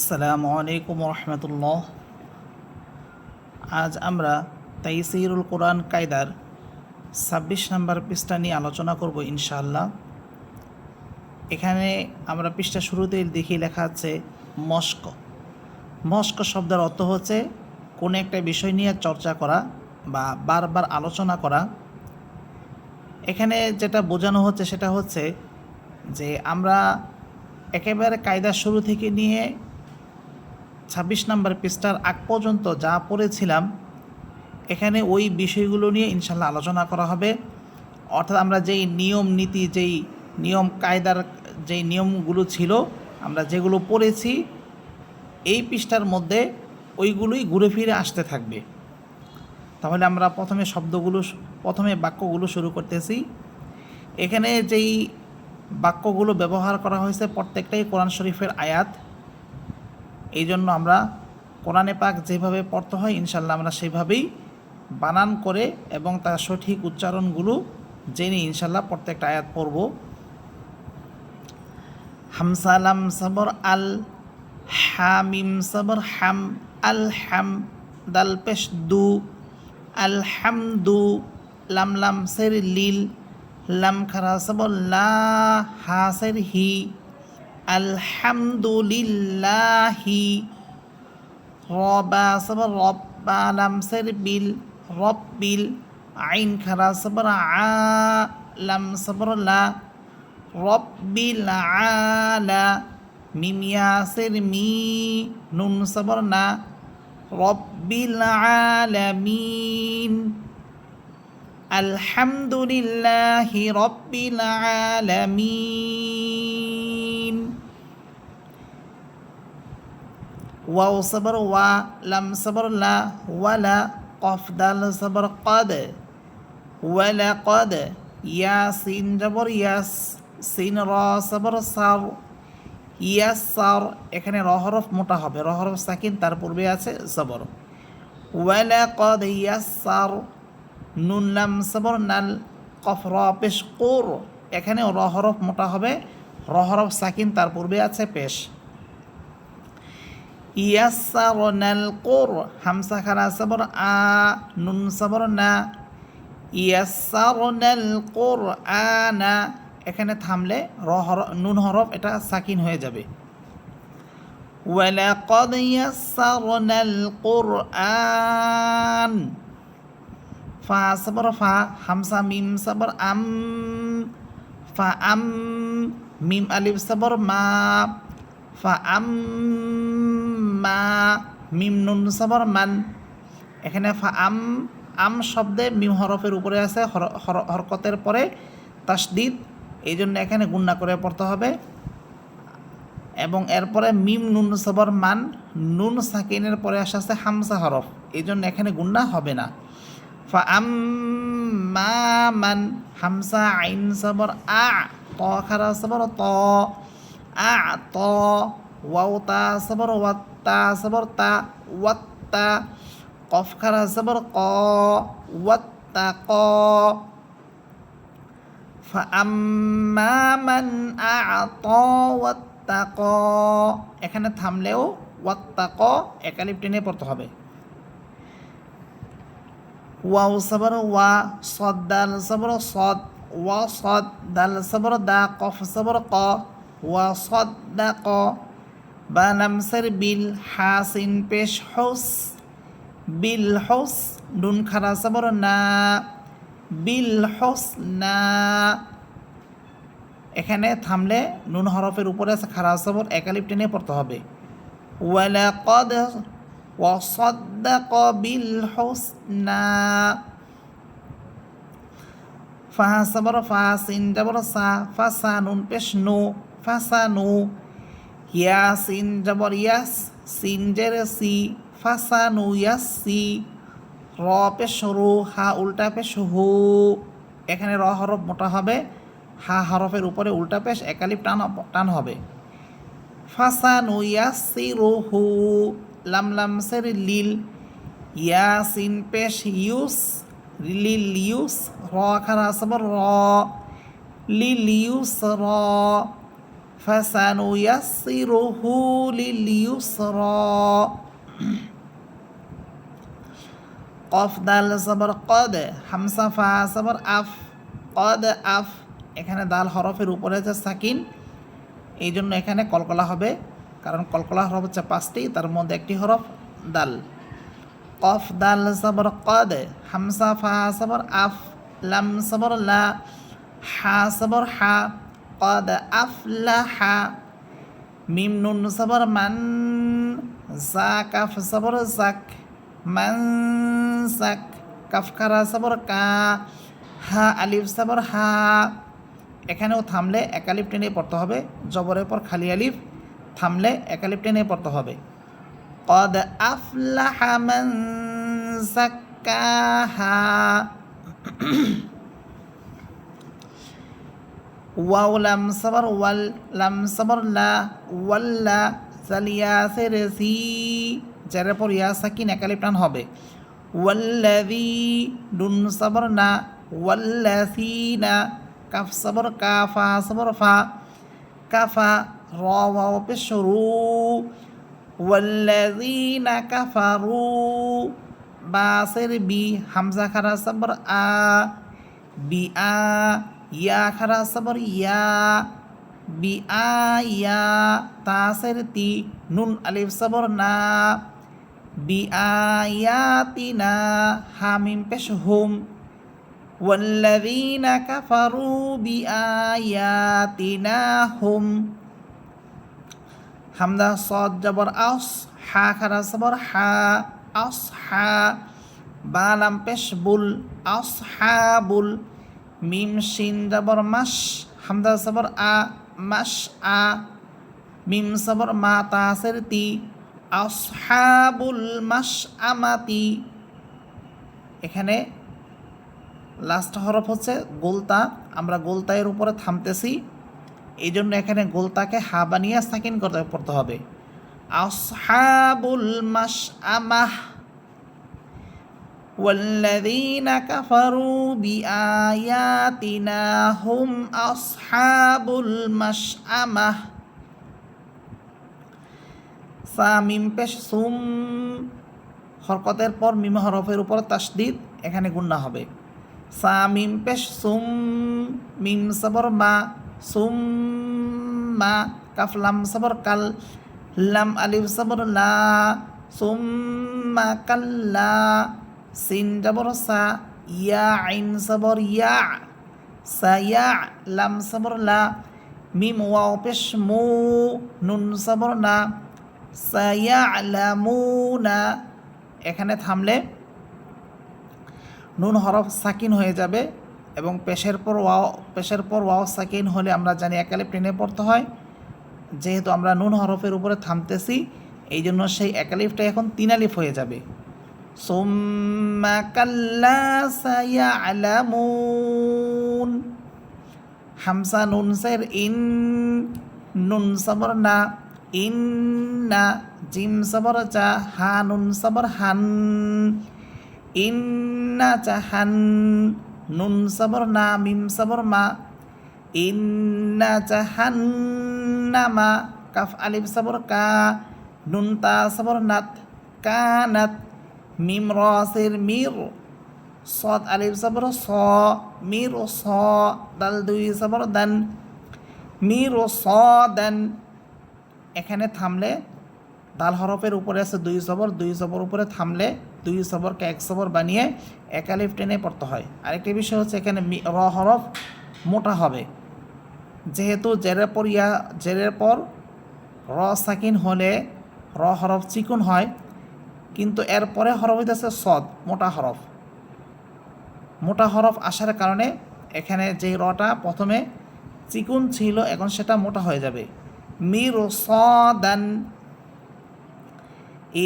আসসালামু আলাইকুম রহমতুল্লাহ। আজ আমরা তাইসিরুল কোরআন কায়দার ২৬ নম্বর পৃষ্ঠা নিয়ে আলোচনা করব ইনশাআল্লাহ। এখানে আমরা পৃষ্ঠা শুরুতেই দেখি লেখা আছে মস্ক। মস্ক শব্দের অর্থ হচ্ছে কোনো একটা বিষয় নিয়ে চর্চা করা বা বারবার আলোচনা করা। এখানে যেটা বোঝানো হচ্ছে সেটা হচ্ছে যে আমরা একেবারে কায়দার শুরু থেকে নিয়ে ২৬ নম্বর পৃষ্ঠার আগ পর্যন্ত যা পড়েছিলাম এখানে ওই বিষয়গুলো নিয়ে ইনশাল্লাহ আলোচনা করা হবে। অর্থাৎ আমরা যেই নিয়ম নীতি, যেই নিয়ম কায়দার যেই নিয়মগুলো ছিল, আমরা যেগুলো পড়েছি এই পৃষ্ঠার মধ্যে ওইগুলোই ঘুরে ফিরে আসতে থাকবে। তাহলে আমরা প্রথমে বাক্যগুলো শুরু করতেছি। এখানে যেই বাক্যগুলো ব্যবহার করা হয়েছে প্রত্যেকটাই কোরআন শরীফের আয়াত। এই জন্য আমরা কোরআনে পাক যেভাবে পড়তে হয় ইনশাল্লাহ আমরা সেভাবেই বানান করে এবং তার সঠিক উচ্চারণগুলো জেনে ইনশাল্লাহ প্রত্যেকটা আয়াত পড়ব। হামসালাম সবর আল, হামিম সবর হাম, আল হাম, দাল পেশ দু, আল হামদু, লাম লাম সের লিল, লাম খারা সবর লা, হা সের হি, আলহামদুলিল্লাহি, রবা সবর রব্বা, লাম সের বিল, রব্বিল, আইন খারা সবর আ, লাম সবর লা, রব্বিল আলা, মিম ইয়া সের মি, নুন সবর না, রব্বিল আলামিন, আলহামদুলিল্লাহি রব্বিল আলামিন। ওয়াও সবর ওয়া, লাম সবর লা, ওয়ালা, কফ দাল সবর কদ, ওয়ালা কদ, ইয়া সিন জবর ইয়াস, সিন র সবর সার, ইয়াসার। এখানে র হরফ মোটা হবে, র হরফ সাকিন, তার পূর্বে আছে জবর। ওয়ালা কদ ইয়াসার, নুন লাম সবর নাল, কফ র পেশ কোর। এখানে র হরফ মোটা হবে, র হরফ সাকিন, তার পূর্বে আছে পেশ। ইয়াসারনাল কোর, হামসা খারা সবর আ, নুন সবর না, ইয়াসারনাল কোর আনা। এখানে থামলে নুন হরফ এটা সাকিন হয়ে যাবে। ওয়ালাকাদ ইয়াসারনাল কোরআন, ফা সবর ফা, হামসা মিম সবর আম, ফা আম, মিম আলিফ সবর মা, ফা আম মা, মিম নুন সবর মান। এখানে ফা আম, আম শব্দে মিম হরফের উপরে আছে, হরকতের পরে তাসদিদ, এই জন্য এখানে গুণনা করে পড়তে হবে। এবং এরপরে মিম নুন সবর মান, নুন সাকিনের পরে আসে হামসা হরফ, এই জন্য এখানে গুণনা হবে না। ফা আম মা মান, হামসা আইন সবর আ, ত খারা সবর ত, আ ত, ওয়াও তা সবর ওয়াত্তা সবর তা, ওয়াত্তা, কফ খারা সবর ক, ওয়াত্তা ক। ফাআম্মা মান আ'তা ওয়াত্তাকা, এখানে থামলেও ওয়াত্তাকা একালিফ টেনে পড়তে হবে। ওয়াও সবর ওয়া, সদ দাল সবর সদ, ওয়া সদ, দাল সবর দা, কফ সবর ক, ওয়া সদ দা ক, বা লাম সের বিল, হাসিন পেশ হুস, বিল হুস, নুন খারা সবর না, বিল হুসনা। এখানে থামলে নুন হরফের উপরে আছে খারা সবর, একালিফ টেনে পড়তে হবে। ওয়ালাকাদ ওয়াসাদ্দাক বিল হুসনা, ফা সবর ফা, সিন জবর সা, ফাসা, নুন পেশ নু, ফাসানু, ইয়া সিন জবর ইয়াস, সিন জের সি, ফাসানু ইয়াসি, র পেশ রু, হা উল্টা পেশ হু। এখানে র হরফ মোটা হবে, হা হরফের উপরে উল্টা পেশ একালিফ টান হবে। ফাসানু ইয়াসিরুহু, লাম লাম সের লিল, ইয়াসিন পেশ ইউস, লিল ইউস, র খারা সবর র, লিল ইউস র, ফাসানুয়াসসিরুহু লিল ইউসরা। কফ দাল জবর কদ, হামসা ফা জবর আফ, কদ আফ। এখানে দাল হরফের উপরে যে সাকিন, এই জন্য এখানে কলকলা হবে, কারণ কলকলা হরফ হচ্ছে 5টি, তার মধ্যে একটি হরফ দাল। কফ দাল জবর কদ, হামসা ফা জবর আফ, লাম জবর লা, হা জবর হা, কদ আফলাহা। মিম নুন জবর মান, জা কাফ জবর জাক, মানসাক। কাফ খারা জবর কা, হা আলিফ জবর হা। এখানেও থামলে এক আলিফ টেনে পড়তে হবে, জবরের পর খালি আলিফ, থামলে এক আলিফ টেনে পড়তে হবে। কদ আফলাহা মান যাক্কাহা। ওয়াও লাম সাবর ওয়াল, লাম সাবর লা, ওয়াল্লা। জালিয়া সেরে সি, যার পর ইয়া সাকিন এক আলিফ টান হবে। ওয়াল্লাযী, নুন সাবর না, ওয়াল্লাযীনা। কাফ সাবর কা, ফা সাবর ফা, কাফা। র ওয়াও পেশ রু, ওয়াল্লাযীনা কাফারু। বা সের বি, হামজা খারা সাবর আ, বিআ। ইয়া খারা সাবর ইয়া, বিআয়া। তা সের তি, নুন আলিফ সাবর না, বিআয়াতিনা। হামিম পেশ হুম, ওয়াল্লাযীনা কাফারু বিআয়াতিনা হুম। হামদা সদ জবর আস, হা খারা সাবর হা, আসহা। বা লাম পেশ বুল, আসহাবুল। মিম শিন জবর মাস, হামদা সাবর আ, মাস আ। মিম সাবর মা, তা সের তি, আসহাবুল মাস আমাতি। এখানে লাস্ট হরফ হচ্ছে গোলতা, আমরা গোলতায়ের উপরে থামতেছি, এই জন্য এখানে গোলতাকে হা বানিয়ে সাকিন করতে পড়তে হবে। আসহাবুল মাস আমাহ। ওয়াল্লাযীনা কাফারু বিআয়াতিনা হুম আসহাবুল মাশআমাহ। সা মিম পেশ সুম, হরকতের পর মিম হরফের উপর তাসদিদ, এখানে গুন্না হবে। সা মিম পেশ সুম, মিম সাবর মা, সুম মা। কাফ লাম সাবর কাল, লাম আলিফ সাবর লা, সুম মা কাল্লা। সিন জবর সা, ইয়া আইন সাবর ইয়া, সায়া। লাম সাবর লা, মিম ওয়াও পেশ মু, নুন সাবর না, সায়ালামুনা। এখানে থামলে নুন হরফ সাকিন হয়ে যাবে, এবং পেশের পর ওয়াও সাকিন হলে আমরা জানি এক আলিফ টেনে পড়তে হয়। যেহেতু আমরা নুন হরফের উপরে থামতেছি, এই জন্য সেই এক আলিফটা এখন 3 আলিফ হয়ে যাবে। সুম্মা কাল্লা সায়ালামুন। হামসা নুন সের ইন, নুন সাবর না, ইন্না। জিম সাবর চা, হা নুন সাবর হান, ইন্না চাহান। নুন সাবর না, মিম সাবর মা, ইন্না জাহান্নামা। কাফ আলিফ সাবর কা, নুন তা সাবর নাত, কানাত। মিম র সির মির, সদ আলিফ সাবর স, মির ও স। দাল দুই সাবর দান, মির ও স দান। এখানে থামলে দাল হরফের উপরে আছে 2 জবর, 2 জবর উপরে থামলে 2 জবরকে 1 জবর বানিয়ে এক আলিফ টেনে পড়তে হয়। আরেকটি বিষয় হচ্ছে এখানে র হরফ মোটা হবে, যেহেতু জেরের পর র সাকিন হলে র হরফ চিকুন হয়, কিন্তু এর পরে হরফ হইতেছে সদ, মোটা হরফ আসার কারণে এখানে যে রটা প্রথমে চিকুন ছিল এখন সেটা মোটা হয়ে যাবে। মির সদান।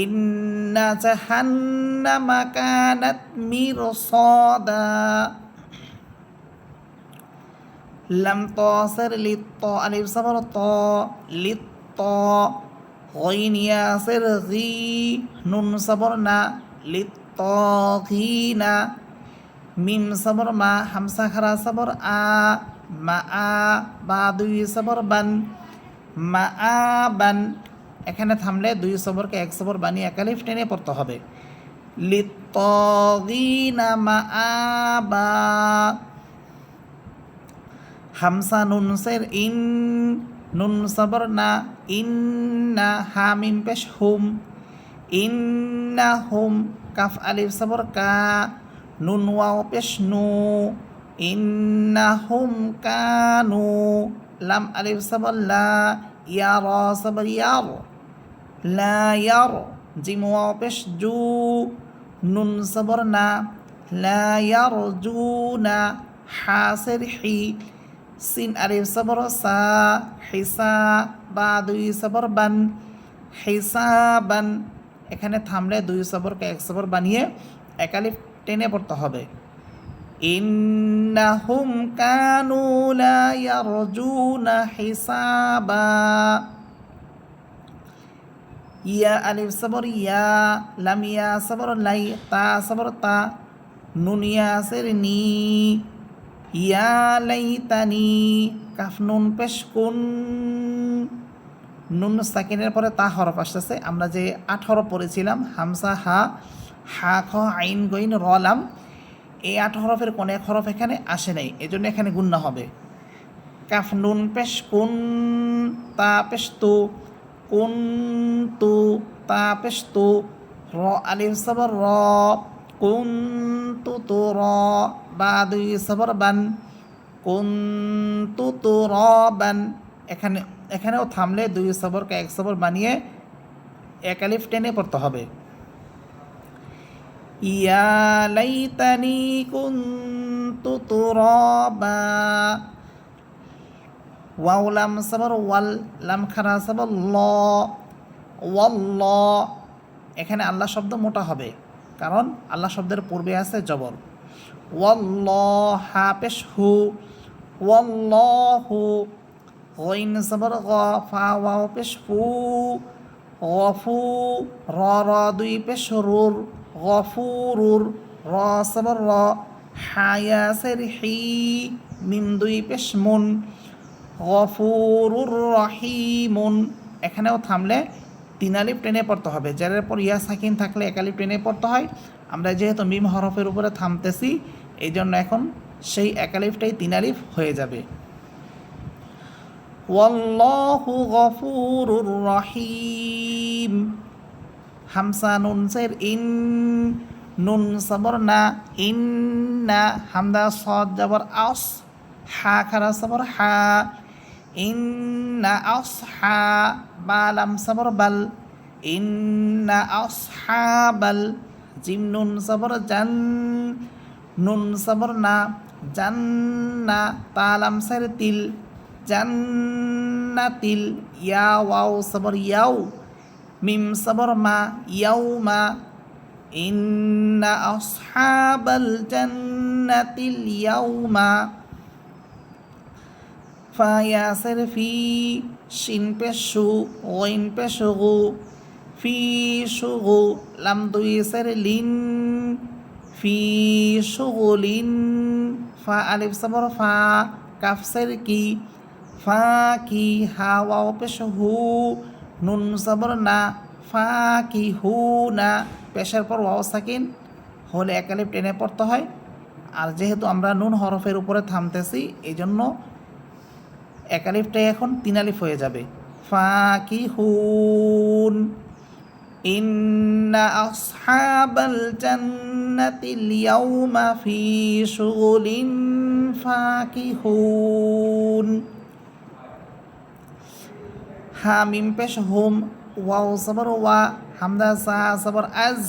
ইন্না জাহান্নামা কানাত মিরসাদা। লাম তাসির লিত, আলিফ সাবর ত, লিত। গইন ইয়াসির গি, নুন সাবর না, লিত্তাগিনা। মিম সাবর মা, হামসা খারা সাবর আ, মা আ। বা দুই সাবর বান, মা আবান, এখানে থামলে দুই সবরকে এক সবর বানিয়ে এক আলিফ টেনে পড়তে হবে। লিত্তাগিনা মা আবা, হামসা নুন সের ইন, নুন সবর না, ইন্না, হা মিম পেশ হুম, ইন্না হুম, কাফ আলিফ সবর কা, নুন ওয়াও পেশ নু, ইন্না হুম কানু, লাম আলিফ সবর লা, ইয়া র সবর ইয়ার, লা ইয়ার, জিম ওয়াও পেশ জু, নুন সবর না, লা ইয়ার জু না, হা সের হি, সিন আলিফ সবর সা, হিসা, বা দুই সবর বান, হিসাবান, এখানে থামলে দুই সবরকে এক সবর বানিয়ে এক আলিফ টেনে পড়তে হবে। ইন্নাহুম কানু লা ইয়ারজুনা হিসাবা, ইয়া আলিফ সবর ইয়া, লাম ইয়া সবর লাই, তা সবর তা, নুন ইয়া সের নি, ইয়া লাইতানি, কাফ নুন পেশ কুন, নুন সাকিনের পরে তা হরফ আসতেছে। আমরা যে 8 হরফ পড়েছিলাম হামসা হা, হা খ আইন গইন র লাম, এই 8 হরফের কোন এক হরফ এখানে আসে নাই, এজন্য এখানে গুণনা হবে। কাফ নুন পেশ কুন, তা পেশ তু, কুন তু, তা পেশ তু, র আলিফ সবর র, কুন তু র, বা দুই সবর বান, কুন তু র বান, এখানেও থামলে দুই সবরকে এক সবর বানিয়ে এক আলিফ টেনে পড়তে হবে। ইয়া লাইতানি কুনতু তুরাবা, ওয়াও লাম সবর ওয়াল, লাম খারা সবর ল, ওয়াল্ল, এখানে আল্লাহ শব্দ মোটা হবে কারণ আল্লাহ শব্দের পূর্বে আছে জবর। ওয়াল্লাহ, হা পেশ হু, ওয়াল্লাহু, গইন সবর গ, ফা ওয়াও পেশ ফু, গফু, র র দুই পেশ রুর, গফুরুর, র সবর র, হায়া সের হি, মিম দুই পেশ মুন, গফুরুর রহিমুন, এখানেও থামলে 3 আলিফ টেনে পড়তে হবে। যার পর ইয়া সাকিন থাকলে 1 আলিফ টেনে পড়তে হয়। আমরা যেহেতু মিম হরফের উপরে থামতেছি এই জন্য এখন সেই 1 আলিফটাই 3 আলিফ হয়ে যাবে। ওয়াল্লাহু গফুরুর রহিম, হামসা নুন সের ইন, নুন সবর না, ইন্না, হামদা সদ জবর আস, হা খারা সবর হা, ইন্না আসহা, বা লাম সবর বাল, ইন্না আসহাবাল, জিম নুন সবর জান, নুন সবর না, জান্না, তা লাম সের তিল, জান্নাতিল, ইয়া ওয়াও সবর ইয়াও, মিম সবর মা, ইয়াউমা, ইন্না আসহাবাল জান্নাতিল ইয়াউমা, ফা ইয়া সের ফি, শিন পেশ শু, গইন পেশ গু, ফি শুগু, লাম দুই সের লিন, ফি শুগুলিন, ফা আলিফ সবর ফা, কাফ সের কি, ফা কি, হা ওয়াও পেশ হু, নুন সবর না, ফা কি হু না, পেশের পর ওয়াও সাকিন হলে 1 আলিফ টেনে পড়তে হয়। আর যেহেতু আমরা নুন হরফের উপরে থামতেছি এই জন্য 1 আলিফটাই এখন 3 আলিফ হয়ে যাবে। ফাকিহুন, ইন্না আসহাবাল জান্নাতিল ইয়াউমা ফি শুগুলিন ফাকিহুন, হা মিম পেশ হুম, ওয়াও সবর ওয়া, হামদা সা সবর আজ,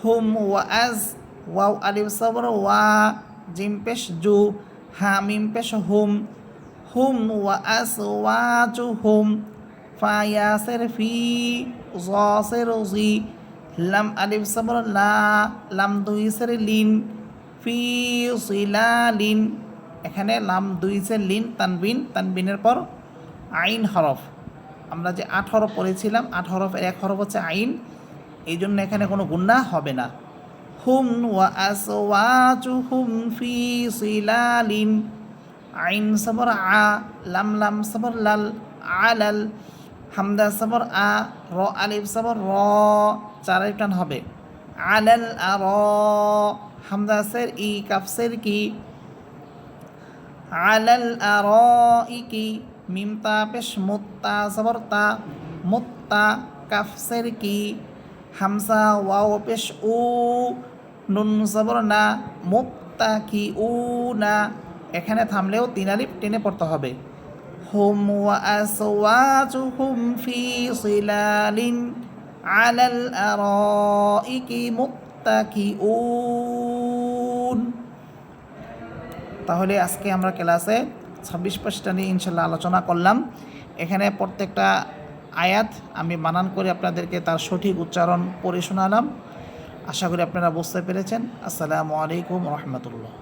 হুম ওয়া আজ, ওয়াও আলিফ সবর ওয়া, জিম পেশ জু, হা মিম পেশ হুম, হুম ওয়া আসওয়াজুহুম, ফা ইয়া সের ফি, জ সের জি, লাম আলিফ সবর লা, লাম দুই সের লিন, ফি সিলালিন, এখানে লাম দুই সের লিন তানবিন, তানবিনের পর আইন হরফ। আমরা যে 8 হরফ পড়েছিলাম 8 হরফের 1 হরফ হচ্ছে আইন, এই জন্য এখানে কোনো গুন্না হবে না। হুম ওয়া আসওয়াজুহুম ফি সিলালিন, আইন সবর আ, লাম লাম সবর লাল, আলাল, হামদা সবর আ, র আলিফ সবর র, 4 আলিফ টান হবে। আলাল আর, হামদা সের ই, কাফ সের কি, আলাল আর ইকি, মিম তা পেশ মুত্তা সবর তা, মুত্তা, কাফ সের কি, হামসা ওয়াও পেশ উ, নুন সবর না, মুত্তা কি উ না, এখানে থামলেও 3 আলিফ টেনে পড়তে হবে। হুম ওয়া আসওয়াজুহুম ফি সিলালিন আলাল আরাইকি মুত্তাকিউন। তাহলে আজকে আমরা ক্লাসে 26 পৃষ্ঠা নিয়ে ইনশাল্লাহ আলোচনা করলাম। এখানে প্রত্যেকটা আয়াত আমি বানান করে আপনাদেরকে তার সঠিক উচ্চারণ পড়ে শোনালাম। আশা করি আপনারা বুঝতে পেরেছেন। আসসালামু আলাইকুম রহমতুল্লাহ।